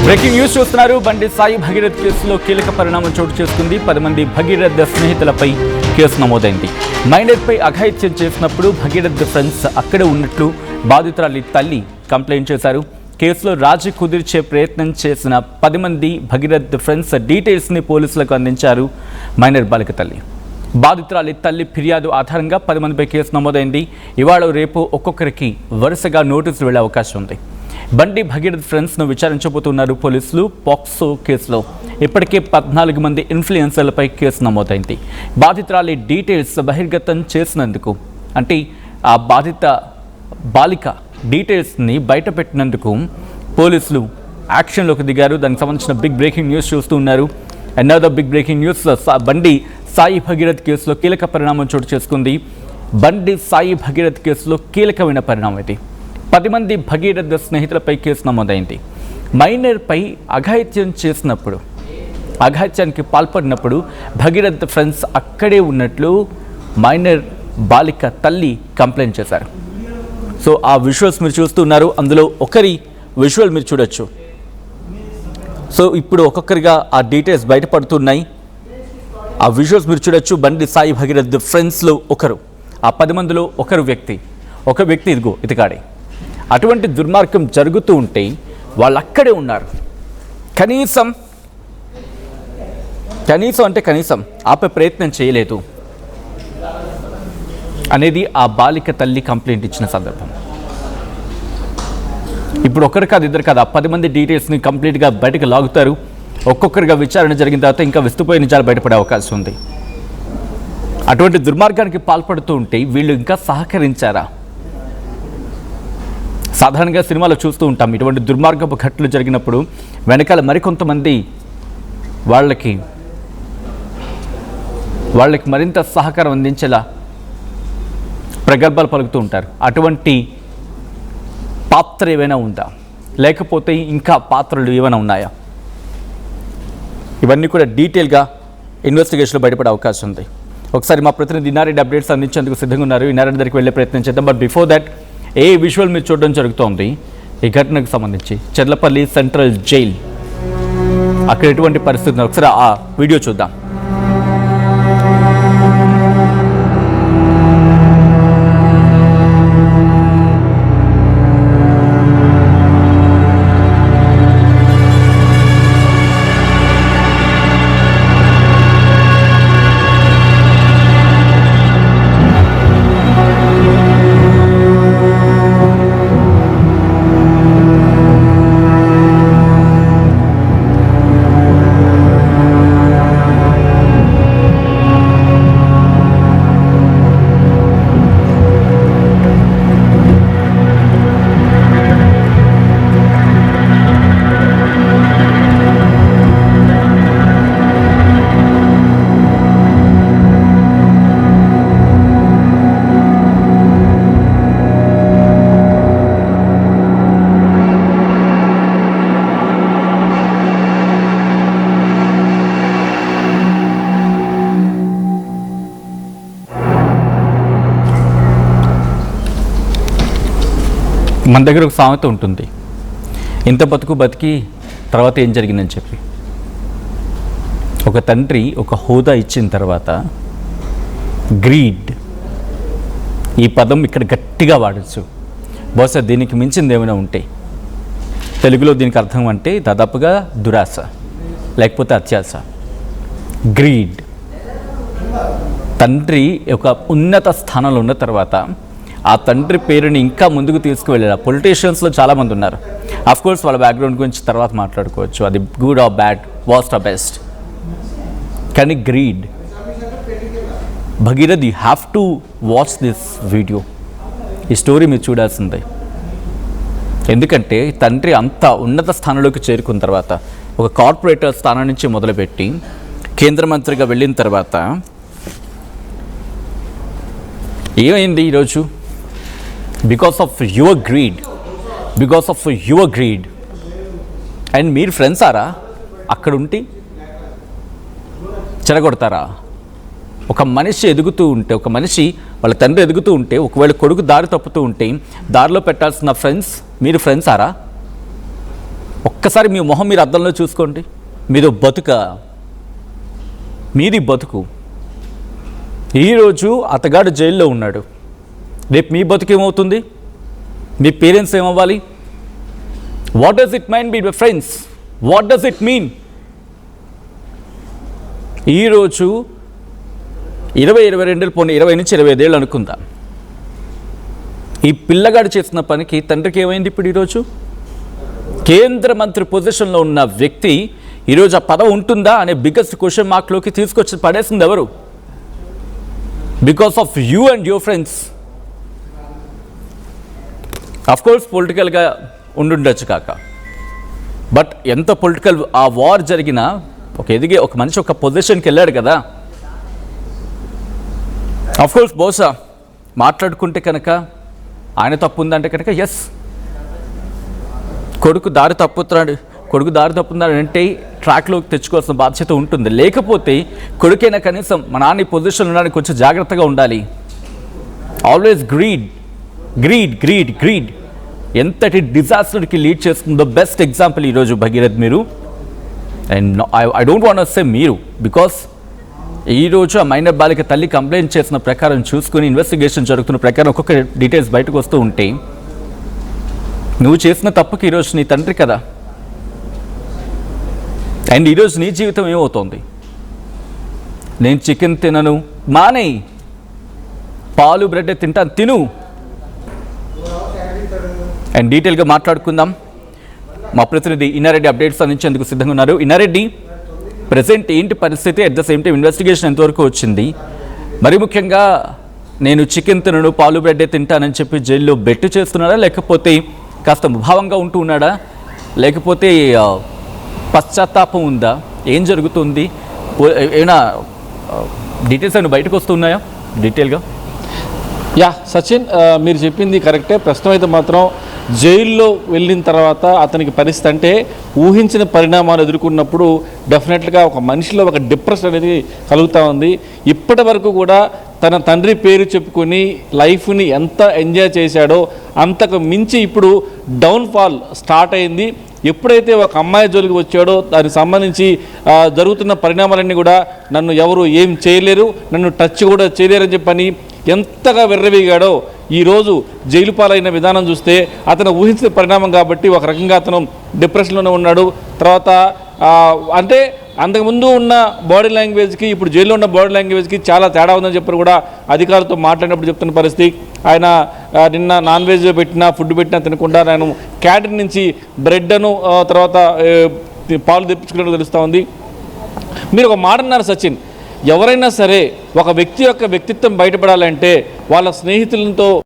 Breaking news చూస్తున్నారు. బండి సాయి భగీరథ్ కేసులో కీలక పరిణామం చోటు చేసుకుంది. 10 మంది భగీరథ్ స్నేహితులపై కేసు నమోదైంది. మైనర్పై అఘాయిత్యం చేసినప్పుడు భగీరథ్ ఫ్రెండ్స్ అక్కడే ఉన్నట్లు బాధితురాలి తల్లి కంప్లైంట్ చేశారు. కేసులో రాజీ కుదిర్చే ప్రయత్నం చేసిన 10 మంది భగీరథ్ ఫ్రెండ్స్ డీటెయిల్స్ని పోలీసులకు అందించారు మైనర్ బాలిక తల్లి. బాధితురాలి తల్లి ఫిర్యాదు ఆధారంగా 10 మందిపై కేసు నమోదైంది. ఇవాళ రేపు ఒక్కొక్కరికి వరుసగా నోటీసులు వెళ్లే అవకాశం ఉంది. బండి భగీరథ్ ఫ్రెండ్స్ను విచారించబోతున్నారు పోలీసులు. పాక్సో కేసులో ఇప్పటికే 14 మంది ఇన్ఫ్లుయెన్సర్లపై కేసు నమోదైంది. బాధితురాలి డీటెయిల్స్ బహిర్గతం చేసినందుకు, అంటే ఆ బాధిత బాలిక డీటెయిల్స్ని బయటపెట్టినందుకు పోలీసులు యాక్షన్లోకి దిగారు. దానికి సంబంధించిన బిగ్ బ్రేకింగ్ న్యూస్ చూస్తూ ఉన్నారు. అనదర్ బిగ్ బ్రేకింగ్ న్యూస్, బండి సాయి భగీరథ్ కేసులో కీలక పరిణామం చోటు చేసుకుంది. బండి సాయి భగీరథ్ కేసులో కీలకమైన పరిణామం ఇది. 10 మంది భగీరథ్ స్నేహితులపై కేసు నమోదైంది. మైనర్పై అఘాయిత్యానికి పాల్పడినప్పుడు భగీరథ్ ఫ్రెండ్స్ అక్కడే ఉన్నట్లు మైనర్ బాలిక తల్లి కంప్లైంట్ చేశారు. సో ఆ విజువల్స్ మీరు చూస్తున్నారు. అందులో ఒకరి విజువల్ మీరు చూడొచ్చు. సో ఇప్పుడు ఒక్కొక్కరిగా ఆ డీటెయిల్స్ బయటపడుతున్నాయి. ఆ విజువల్స్ మీరు చూడొచ్చు. బండి సాయి భగీరథ్ ఫ్రెండ్స్లో ఒకరు, ఆ 10 మందిలో ఒక వ్యక్తి ఇదిగో ఇతగాడే. అటువంటి దుర్మార్గం జరుగుతూ ఉంటే వాళ్ళు అక్కడే ఉన్నారు. కనీసం ఆపే ప్రయత్నం చేయలేదు అనేది ఆ బాలిక తల్లి కంప్లైంట్ ఇచ్చిన సందర్భం. ఇప్పుడు ఒకరు కాదు, ఇద్దరు కాదు, ఆ 10 మంది డీటెయిల్స్ని కంప్లీట్గా బయటకు లాగుతారు. ఒక్కొక్కరిగా విచారణ జరిగిన తర్వాత ఇంకా విస్తుపోయే నిజాలు బయటపడే అవకాశం ఉంది. అటువంటి దుర్మార్గానికి పాల్పడుతూ ఉంటే వీళ్ళు ఇంకా సహకరించారా? సాధారణంగా సినిమాలో చూస్తూ ఉంటాం, ఇటువంటి దుర్మార్గపు ఘటనలు జరిగినప్పుడు వెనకాల మరికొంతమంది వాళ్ళకి మరింత సహకారం అందించేలా ప్రగల్భాలు పలుకుతూ ఉంటారు. అటువంటి పాత్ర ఏమైనా ఉందా, లేకపోతే ఇంకా పాత్రలు ఏమైనా ఉన్నాయా? ఇవన్నీ కూడా డీటెయిల్గా ఇన్వెస్టిగేషన్లో బయటపడే అవకాశం ఉంది. ఒకసారి మా ప్రతినిధి ఇన్నారెడ్డి అప్డేట్స్ అందించేందుకు సిద్ధంగా ఉన్నారు. ఇన్నారెడ్డి దగ్గరికి వెళ్ళే ప్రయత్నం చేద్దాం. But before that, A visual మీరు చూడడం జరుగుతోంది ఈ ఘటనకు సంబంధించి? చెర్లపల్లి సెంట్రల్ జైల్, అక్కడ ఎటువంటి పరిస్థితి? ఒకసారి ఆ వీడియో చూద్దాం. మన దగ్గర ఒక సామెత ఉంటుంది, ఇంత బతికి తర్వాత ఏం జరిగిందని చెప్పి. ఒక తండ్రి ఒక హోదా ఇచ్చిన తర్వాత గ్రీడ్, ఈ పదం ఇక్కడ గట్టిగా వాడచ్చు. బహుశా దీనికి మించింది ఏమైనా ఉంటే తెలుగులో దీనికి అర్థం అంటే దాదాపుగా దురాశ, లేకపోతే అత్యాశ. గ్రీడ్. తండ్రి ఒక ఉన్నత స్థానంలో ఉన్న తర్వాత ఆ తండ్రి పేరుని ఇంకా ముందుకు తీసుకువెళ్ళారు. పొలిటీషియన్స్లో చాలామంది ఉన్నారు. అఫ్కోర్స్ వాళ్ళ బ్యాక్గ్రౌండ్ గురించి తర్వాత మాట్లాడుకోవచ్చు, అది good or bad, worst or best. కానీ greed. Bhagirath, you have to watch this video. ఈ స్టోరీ మీరు చూడాల్సిందే. ఎందుకంటే తండ్రి అంత ఉన్నత స్థానంలోకి చేరుకున్న తర్వాత, ఒక కార్పొరేటర్ స్థానం నుంచి మొదలుపెట్టి కేంద్ర మంత్రిగా వెళ్ళిన తర్వాత ఏమైంది ఈరోజు? Because of your greed. And మీరు ఫ్రెండ్స్ ఆరా? అక్కడ ఉండి చెడగొడతారా? ఒక మనిషి ఎదుగుతూ ఉంటే, ఒక మనిషి వాళ్ళ తండ్రి ఎదుగుతూ ఉంటే, ఒకవేళ కొడుకు దారి తప్పుతూ ఉంటే దారిలో పెట్టాల్సిన మీరు ఫ్రెండ్స్ ఆరా? ఒక్కసారి మీ మొహం మీరు అద్దంలో చూసుకోండి. మీది బతుకు. ఈరోజు అతగాడు జైల్లో ఉన్నాడు, రేపు మీ బతుకేమవుతుంది? మీ పేరెంట్స్ ఏమవ్వాలి? What does it mean be friends? What does it mean? ఈరోజు 22 పోనీ 20 నుంచి 25 ఏళ్ళు అనుకుందా, ఈ పిల్లగాడు చేసిన పనికి తండ్రికి ఏమైంది? ఇప్పుడు ఈరోజు కేంద్ర మంత్రి పొజిషన్లో ఉన్న వ్యక్తి ఈరోజు ఆ పదవి ఉంటుందా అనే బిగ్గెస్ట్ క్వశ్చన్ మార్క్లోకి తీసుకొచ్చి పడేసింది ఎవరు? Because of you and your friends. Of course పొలిటికల్గా ఉండుండొచ్చు కాక, బట్ ఎంత పొలిటికల్ ఆ వార్ జరిగినా ఒక మనిషి ఒక పొజిషన్కి వెళ్ళాడు కదా. అఫ్కోర్స్ బహుశా మాట్లాడుకుంటే కనుక ఆయన తప్పు ఉందంటే కనుక ఎస్, కొడుకు దారి తప్పుతున్నాడు అంటే ట్రాక్లోకి తెచ్చుకోవాల్సిన బాధ్యత ఉంటుంది. లేకపోతే కొడుకైనా కనీసం మా నాన్న పొజిషన్లో ఉండడానికి కొంచెం జాగ్రత్తగా ఉండాలి. ఆల్వేస్ గ్రీడ్ ఎంతటి డిజాస్టర్కి లీడ్ చేస్తుందో బెస్ట్ ఎగ్జాంపుల్ ఈరోజు భగీరథ్ మీరు. And I don't want say మీరు, బికాస్ ఈరోజు ఆ మైనర్ బాలిక తల్లి కంప్లైంట్ చేసిన ప్రకారం చూసుకుని ఇన్వెస్టిగేషన్ జరుగుతున్న ప్రకారం ఒక్కొక్క డీటెయిల్స్ బయటకు వస్తూ ఉంటే నువ్వు చేసిన తప్పుకి ఈరోజు నీ తండ్రి కదా. అండ్ ఈరోజు నీ జీవితం ఏమవుతోంది? నేను చికెన్ తినను మానేయి, పాలు బ్రెడ్ తింటాను తిను. అండ్ డీటెయిల్గా మాట్లాడుకుందాం. మా ప్రతినిధి ఇన్నారెడ్డి అప్డేట్స్ అందించేందుకు సిద్ధంగా ఉన్నారు. ఇన్నారెడ్డి, ప్రజెంట్ ఏంటి పరిస్థితి? At the same time investigation ఎంతవరకు వచ్చింది? మరి ముఖ్యంగా నేను చికెన్ తినను పాలు బ్రెడ్డే తింటానని చెప్పి జైల్లో బెట్టు చేస్తున్నాడా, లేకపోతే కాస్త ముభావంగా ఉంటూ ఉన్నాడా, లేకపోతే పశ్చాత్తాపం ఉందా? ఏం జరుగుతుంది? ఏమైనా డీటెయిల్స్ ఏమైనా బయటకు వస్తున్నాయా డీటెయిల్గా? యా సచిన్, మీరు చెప్పింది కరెక్టే. ప్రస్తుతం అయితే మాత్రం జైల్లో వెళ్ళిన తర్వాత అతనికి పరిస్థితి అంటే ఊహించిన పరిణామాలు ఎదుర్కొన్నప్పుడు డెఫినెట్గా ఒక మనిషిలో ఒక డిప్రెషన్ అనేది కలుగుతూ ఉంది. ఇప్పటి వరకు కూడా తన తండ్రి పేరు చెప్పుకొని లైఫ్ని ఎంత ఎంజాయ్ చేశాడో అంతకు మించి ఇప్పుడు డౌన్ఫాల్ స్టార్ట్ అయింది. ఎప్పుడైతే ఒక అమ్మాయి జోలికి వచ్చాడో దానికి సంబంధించి జరుగుతున్న పరిణామాలన్నీ కూడా నన్ను ఎవరు ఏం చేయలేరు, నన్ను టచ్ కూడా చేయలేరని చెప్పని ఎంతగా వెర్రవీగాడో ఈరోజు జైలు పాలైన విధానం చూస్తే అతను ఊహించిన పరిణామం కాబట్టి ఒక రకంగా అతను డిప్రెషన్లోనే ఉన్నాడు. తర్వాత అంటే అంతకుముందు ఉన్న బాడీ లాంగ్వేజ్కి ఇప్పుడు జైల్లో ఉన్న బాడీ లాంగ్వేజ్కి చాలా తేడా ఉందని చెప్పి కూడా అధికారులతో మాట్లాడినప్పుడు చెప్తున్న పరిస్థితి. ఆయన నిన్న నాన్ వెజ్ ఫుడ్ పెట్టినా తినకుండా నేను క్యాంటీన్ నుంచి బ్రెడ్ను తర్వాత పాలు తెప్పించుకున్నట్టు తెలుస్తూ ఉంది. మీరు ఒక మాట అన్నారు సచిన్, ఎవరైనా సరే ఒక వ్యక్తి యొక్క వ్యక్తిత్వం బయటపడాలంటే వాళ్ళ స్నేహితులతో